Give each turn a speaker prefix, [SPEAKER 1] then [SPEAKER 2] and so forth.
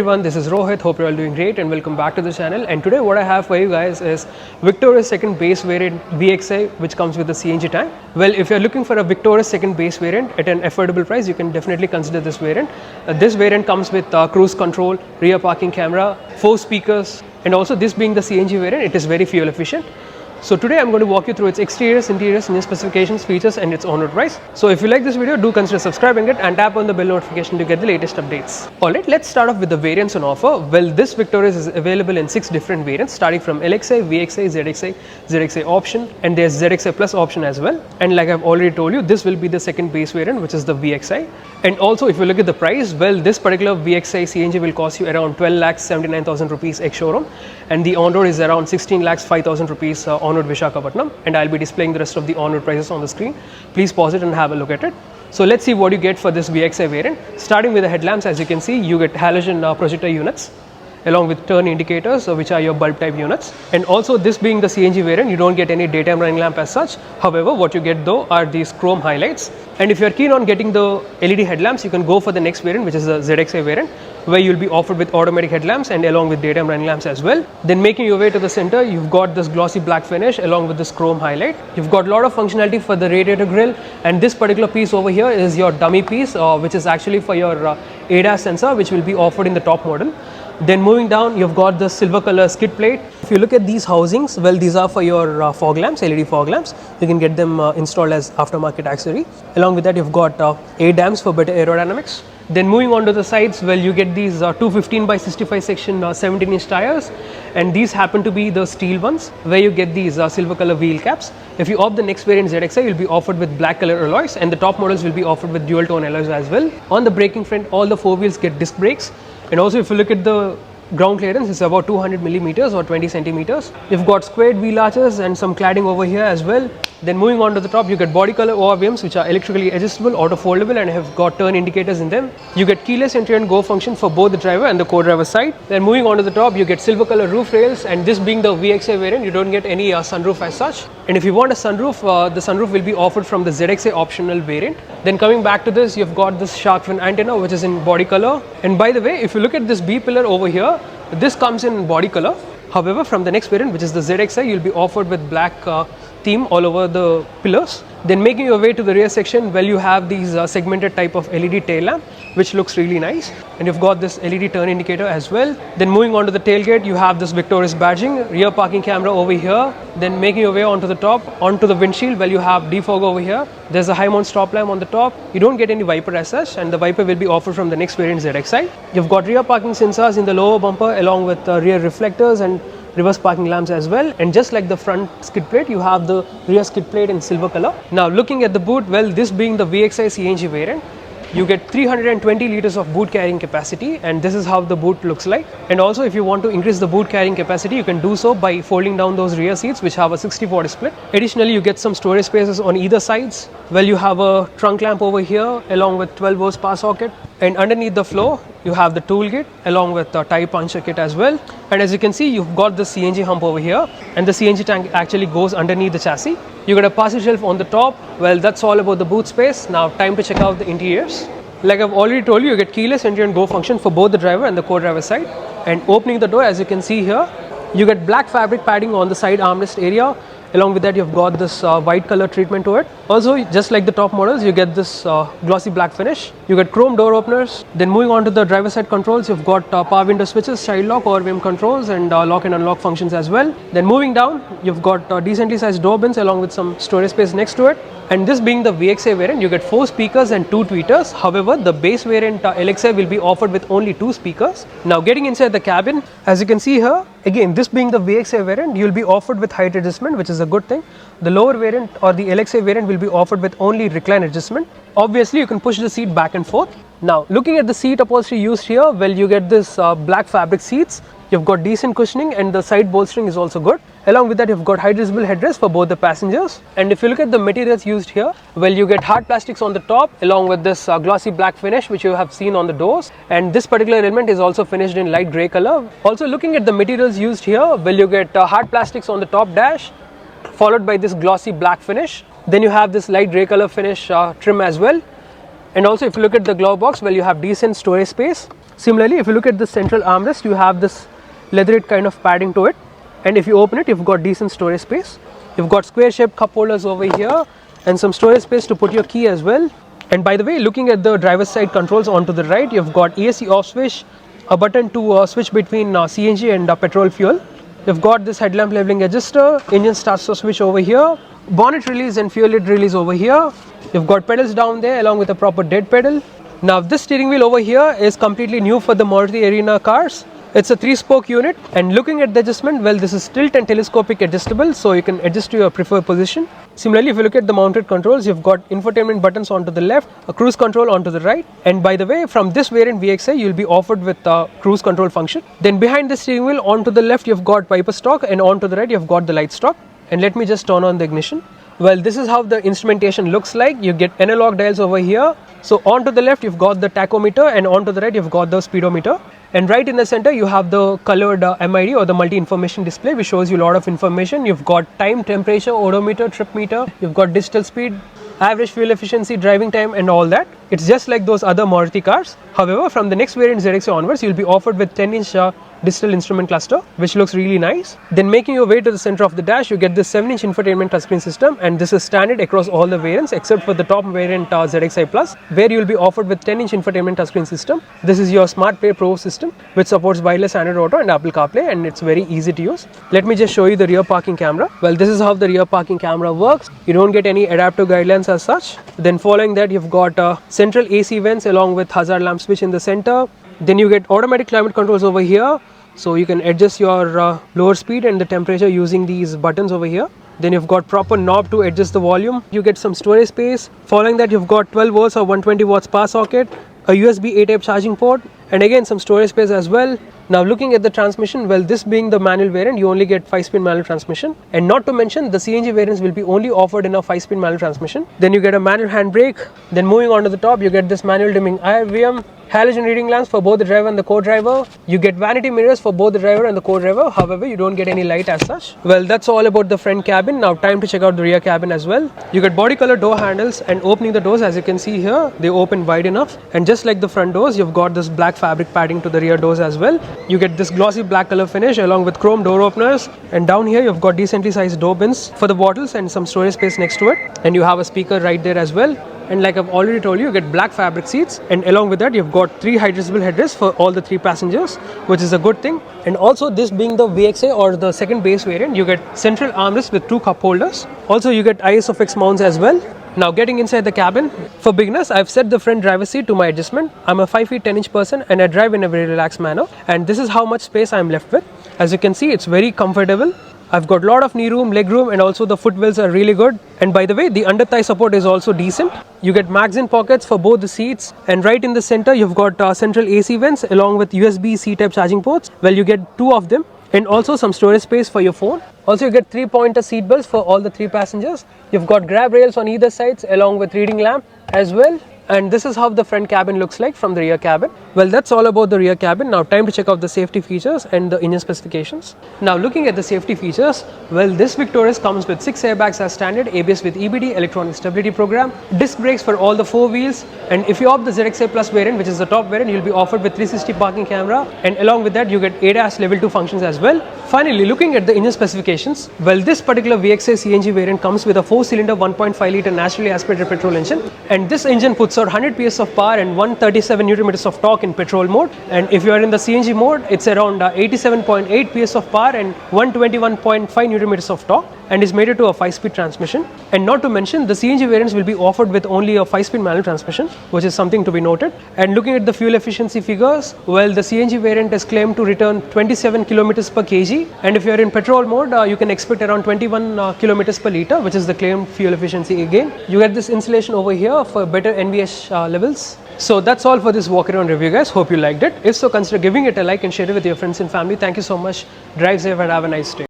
[SPEAKER 1] Everyone, this is Rohit. Hope you're all doing great and welcome back to the channel. And today what I have for you guys is Victoris second base variant VXI, which comes with a CNG tank. Well, if you're looking for a Victoris second base variant at an affordable price, you can definitely consider this variant. This variant comes with cruise control, rear parking camera, 4 speakers, and also this being the CNG variant, it is very fuel efficient. So today I'm going to walk you through its exteriors, interiors, engine specifications, features and its on-road price. So if you like this video, do consider subscribing it and tap on the bell notification to get the latest updates. Alright, let's start off with the variants on offer. Well, this Victoris is available in 6 different variants starting from LXI, VXI, ZXI, ZXI option, and there's ZXI plus option as well. And like I've already told you, this will be the second base variant, which is the VXI. And also if you look at the price, well, this particular VXI CNG will cost you around 12,79,000 rupees ex-showroom, and the on-road is around 16,05,000 rupees on-road Visakhapatnam, and I'll be displaying the rest of the on-road prices on the screen. Please pause it and have a look at it. So let's see what you get for this VXI variant. Starting with the headlamps, as you can see, you get halogen projector units along with turn indicators, which are your bulb type units. And also this being the CNG variant, you don't get any daytime running lamp as such. However, what you get though are these chrome highlights. And if you're keen on getting the LED headlamps, you can go for the next variant, which is the ZXI variant, where you'll be offered with automatic headlamps and along with daytime running lamps as well. Then making your way to the center, you've got this glossy black finish along with this chrome highlight. You've got a lot of functionality for the radiator grille, and this particular piece over here is your dummy piece, which is actually for your ADAS sensor, which will be offered in the top model. Then moving down, you've got the silver color skid plate. If you look at these housings, well, these are for your fog lamps, LED fog lamps. You can get them installed as aftermarket accessory. Along with that, you've got A-dams for better aerodynamics. Then moving on to the sides, well, you get these 215 by 65 section 17-inch tires, and these happen to be the steel ones, where you get these silver color wheel caps. If you opt the next variant ZXI, you'll be offered with black color alloys, and the top models will be offered with dual tone alloys as well. On the braking front, all the 4 wheels get disc brakes. And also if you look at the ground clearance, it's about 200 millimeters or 20 centimeters. You've got squared wheel arches and some cladding over here as well. Then moving on to the top, you get body color ORVMs, which are electrically adjustable, auto foldable, and have got turn indicators in them. You get keyless entry and go function for both the driver and the co-driver side. Then moving on to the top, you get silver color roof rails, and this being the VXI variant, you don't get any sunroof as such. And if you want a sunroof, the sunroof will be offered from the ZXI optional variant. Then coming back to this, you've got this shark fin antenna, which is in body color. And by the way, if you look at this B pillar over here, this comes in body color. However, from the next variant, which is the ZXI, you'll be offered with black theme all over the pillars. Then making your way to the rear section, well, you have these segmented type of LED tail lamp, which looks really nice, and you've got this LED turn indicator as well. Then moving on to the tailgate, you have this Victoris badging, rear parking camera over here. Then making your way onto the top, onto the windshield, well, you have defog over here. There's a high mount stop lamp on the top. You don't get any wiper as such, and the wiper will be offered from the next variant ZXI. You've got rear parking sensors in the lower bumper along with rear reflectors and reverse parking lamps as well. And just like the front skid plate, you have the rear skid plate in silver color. Now looking at the boot, well, this being the VXI CNG variant, you get 320 liters of boot carrying capacity, and this is how the boot looks like. And also if you want to increase the boot carrying capacity, you can do so by folding down those rear seats, which have a 60-40 split. Additionally, you get some storage spaces on either sides. Well, you have a trunk lamp over here along with 12 volts power socket, and underneath the floor you have the tool kit along with the tire puncture kit as well. And as you can see, you've got the CNG hump over here, and the CNG tank actually goes underneath the chassis. You got a passage shelf on the top. Well, that's all about the boot space. Now time to check out the interiors. Like I've already told you, you get keyless entry and go function for both the driver and the co-driver side. And opening the door, as you can see here, you get black fabric padding on the side armrest area. Along with that, you've got this white color treatment to it. Also, just like the top models, you get this glossy black finish. You get chrome door openers. Then moving on to the driver side controls, you've got power window switches, child lock, ORVM controls, and lock and unlock functions as well. Then moving down, you've got decently sized door bins along with some storage space next to it. And this being the VXI variant, you get 4 speakers and 2 tweeters. However, the base variant LXI will be offered with only 2 speakers. Now getting inside the cabin, as you can see here, again, this being the VXI variant, you'll be offered with height adjustment, which is a good thing. The lower variant or the LXI variant will be offered with only recline adjustment. Obviously, you can push the seat back and forth. Now looking at the seat upholstery used here, well, you get this black fabric seats. You've got decent cushioning, and the side bolstering is also good. Along with that, you've got high adjustable headrests for both the passengers. And if you look at the materials used here, well, you get hard plastics on the top along with this glossy black finish, which you have seen on the doors. And this particular element is also finished in light grey color. Also looking at the materials used here, well, you get hard plastics on the top dash, followed by this glossy black finish. Then you have this light grey color finish trim as well. And also if you look at the glove box, well, you have decent storage space. Similarly, if you look at the central armrest, you have this leatherette kind of padding to it, and if you open it, you've got decent storage space. You've got square shaped cup holders over here and some storage space to put your key as well. And by the way, looking at the driver's side controls onto the right, you've got ESC off switch, a button to switch between CNG and petrol fuel. You've got this headlamp leveling adjuster, engine start stop switch over here, bonnet release and fuel lid release over here. You've got pedals down there along with a proper dead pedal. Now this steering wheel over here is completely new for the Maruti Arena cars. It's a 3-spoke unit, and looking at the adjustment, well, this is tilt and telescopic adjustable, so you can adjust to your preferred position. Similarly, if you look at the mounted controls, you've got infotainment buttons onto the left, a cruise control onto the right, and by the way, from this variant VXI, you'll be offered with a cruise control function. Then behind the steering wheel, onto the left, you've got wiper stalk, and onto the right, you've got the light stalk. And let me just turn on the ignition. Well, this is how the instrumentation looks like. You get analog dials over here. So onto the left, you've got the tachometer, and onto the right, you've got the speedometer. And right in the center, you have the colored MID or the multi-information display, which shows you a lot of information. You've got time, temperature, odometer, trip meter. You've got digital speed, average fuel efficiency, driving time, and all that. It's just like those other Maruti cars. However, from the next variant ZXI onwards, you'll be offered with 10-inch digital instrument cluster, which looks really nice. Then making your way to the center of the dash, you get this 7-inch infotainment touchscreen system, and this is standard across all the variants except for the top variant ZXI Plus, where you'll be offered with 10-inch infotainment touchscreen system. This is your SmartPlay Pro system, which supports wireless Android Auto and Apple CarPlay, and it's very easy to use. Let me just show you the rear parking camera. Well, this is how the rear parking camera works. You don't get any adaptive guidelines as such. Then following that, you've got central AC vents along with hazard lamp switch in the center. Then you get automatic climate controls over here, so you can adjust your blower speed and the temperature using these buttons over here. Then you've got proper knob to adjust the volume. You get some storage space. Following that, you've got 12 volts or 120 watts power socket, a USB A type charging port, and again some storage space as well. Now looking at the transmission, well, this being the manual variant, you only get 5-speed manual transmission, and not to mention the CNG variants will be only offered in a 5-speed manual transmission. Then you get a manual handbrake. Then moving on to the top, you get this manual dimming IVM, halogen reading lamps for both the driver and the co-driver. You get vanity mirrors for both the driver and the co-driver. However, you don't get any light as such. Well, that's all about the front cabin. Now time to check out the rear cabin as well. You get body color door handles, and opening the doors, as you can see here, they open wide enough. And just like the front doors, you've got this black fabric padding to the rear doors as well. You get this glossy black color finish along with chrome door openers, and down here you've got decently sized door bins for the bottles and some storage space next to it, and you have a speaker right there as well. And like I've already told you get black fabric seats, and along with that you've got 3 adjustable headrests for all the 3 passengers, which is a good thing. And also, this being the VXI or the second base variant, you get central armrest with 2 cup holders. Also you get ISOFIX mounts as well. Now getting inside the cabin, for beginners, I've set the front driver's seat to my adjustment. I'm a 5 feet 10 inch person, and I drive in a very relaxed manner, and this is how much space I'm left with. As you can see, it's very comfortable. I've got a lot of knee room, leg room, and also the footwells are really good. And by the way, the under thigh support is also decent. You get magazine pockets for both the seats, and right in the center you've got central AC vents along with USB C type charging ports. Well, you get 2 of them, and also some storage space for your phone. Also you get 3-pointer seat belts for all the 3 passengers. You've got grab rails on either sides along with reading lamp as well. And this is how the front cabin looks like from the rear cabin. Well, that's all about the rear cabin. Now time to check out the safety features and the engine specifications. Now looking at the safety features, well, this Victoris comes with 6 airbags as standard, ABS with EBD, electronic stability program, disc brakes for all the 4 wheels, and if you opt the ZXI Plus variant, which is the top variant, you'll be offered with 360 parking camera, and along with that you get ADAS level 2 functions as well. Finally, looking at the engine specifications, well, this particular VXI CNG variant comes with a 4-cylinder 1.5 litre naturally aspirated petrol engine, and this engine puts out 100 PS of power and 137 Nm of torque in petrol mode. And if you are in the CNG mode, it's around 87.8 PS of power and 121.5 Nm of torque, and is mated to a 5-speed transmission. And not to mention, the CNG variants will be offered with only a 5-speed manual transmission, which is something to be noted. And looking at the fuel efficiency figures, well, the CNG variant is claimed to return 27 km per kg, and if you are in petrol mode, you can expect around 21 km per litre, which is the claimed fuel efficiency again. You get this insulation over here for better NVH levels. So that's all for this walk around review, guys. Hope you liked it. If so, consider giving it a like and share it with your friends and family. Thank you so much. Drive safe and have a nice day.